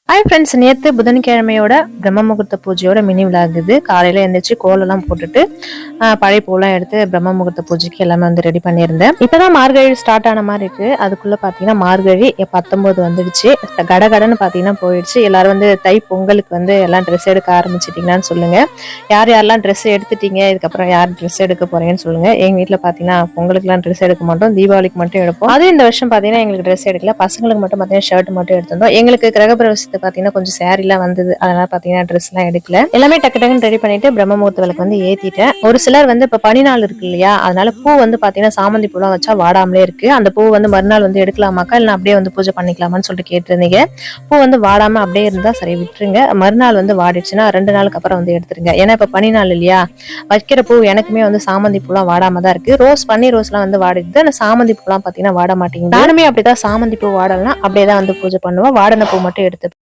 Hi friends, நேற்று புதன்கிழமையோட பிரம்ம முகூர்த்த பூஜையோட மினி விழாகுது. காலையில் எழுந்திரிச்சு கோலெல்லாம் போட்டுட்டு பழைய பூலாம் எடுத்து பிரம்ம முகூர்த்த பூஜைக்கு எல்லாமே வந்து ரெடி பண்ணியிருந்தேன். இப்போதான் மார்கழி ஸ்டார்ட் ஆன மாதிரி இருக்கு. அதுக்குள்ள பார்த்தீங்கன்னா மார்கழி 19 வந்துடுச்சு. கடகடன்னு பார்த்தீங்கன்னா போயிடுச்சு. எல்லாரும் வந்து தை பொங்கலுக்கு வந்து எல்லாம் ட்ரெஸ் எடுக்க ஆரம்பிச்சிட்டிங்களான்னு சொல்லுங்க. யார் யாரெல்லாம் ட்ரெஸ் எடுத்துட்டீங்க, இதுக்கப்புறம் யார் ட்ரெஸ் எடுக்க போறேன்னு சொல்லுங்க. எங்க வீட்டில் பார்த்தீங்கன்னா பொங்கலுக்குலாம் ட்ரெஸ் எடுக்க மாட்டோம், தீபாவளிக்கு மட்டும் எடுப்போம். அதுவும் இந்த வருஷம் பார்த்தீங்கன்னா எங்களுக்கு ட்ரெஸ் எடுக்கல, பசங்களுக்கு மட்டும் பார்த்தீங்கன்னா ஷர்ட் மட்டும் எடுத்திருந்தோம். எங்களுக்கு கிரகப்பிரவேசத்துக்கு பாத்தீங்கன்னா கொஞ்சம் சாரிலாம் வந்தது, அதனால பாத்தீங்கன்னா ட்ரெஸ் எல்லாம் எடுக்கல. எல்லாமே டக்கு டக்குன்னு ரெடி பண்ணிட்டு பிரம்ம முகூர்த்த விளக்கு வந்து ஏத்திட்டேன். ஒரு சிலர் வந்து இப்ப பனி நாள் இருக்கு இல்லையா, அதனால பூ வந்து பாத்தீங்கன்னா சாமந்தி பூலாம் வச்சா வாடாமலே இருக்கு. அந்த பூ வந்து மறுநாள் வந்து எடுக்கலாமாக்கா இல்ல அப்படியே வந்து பூஜை பண்ணிக்கலாமான்னு சொல்லிட்டு கேட்டிருந்தீங்க. பூ வந்து வாடாம அப்படியே இருந்தா சரி விட்டுருங்க. மறுநாள் வந்து வாடிடுச்சுன்னா 2 நாளுக்கு அப்புறம் வந்து எடுத்துருங்க. ஏன்னா இப்ப பனி நாள் இல்லையா, வைக்கிற பூ எனக்குமே வந்து சாமந்தி பூலாம் வாடாம தான் இருக்கு. பன்னீர் ரோஸ்லாம் வந்து வாடிடுது, ஆனா சாமந்தி பூலாம் பாத்தீங்கன்னா வாட மாட்டேங்குது. நானுமே அப்படிதான் சாமந்தி பூ வாடலாம் அப்படியே தான் வந்து பூஜை பண்ணுவேன். வாடின பூ மட்டும் எடுத்து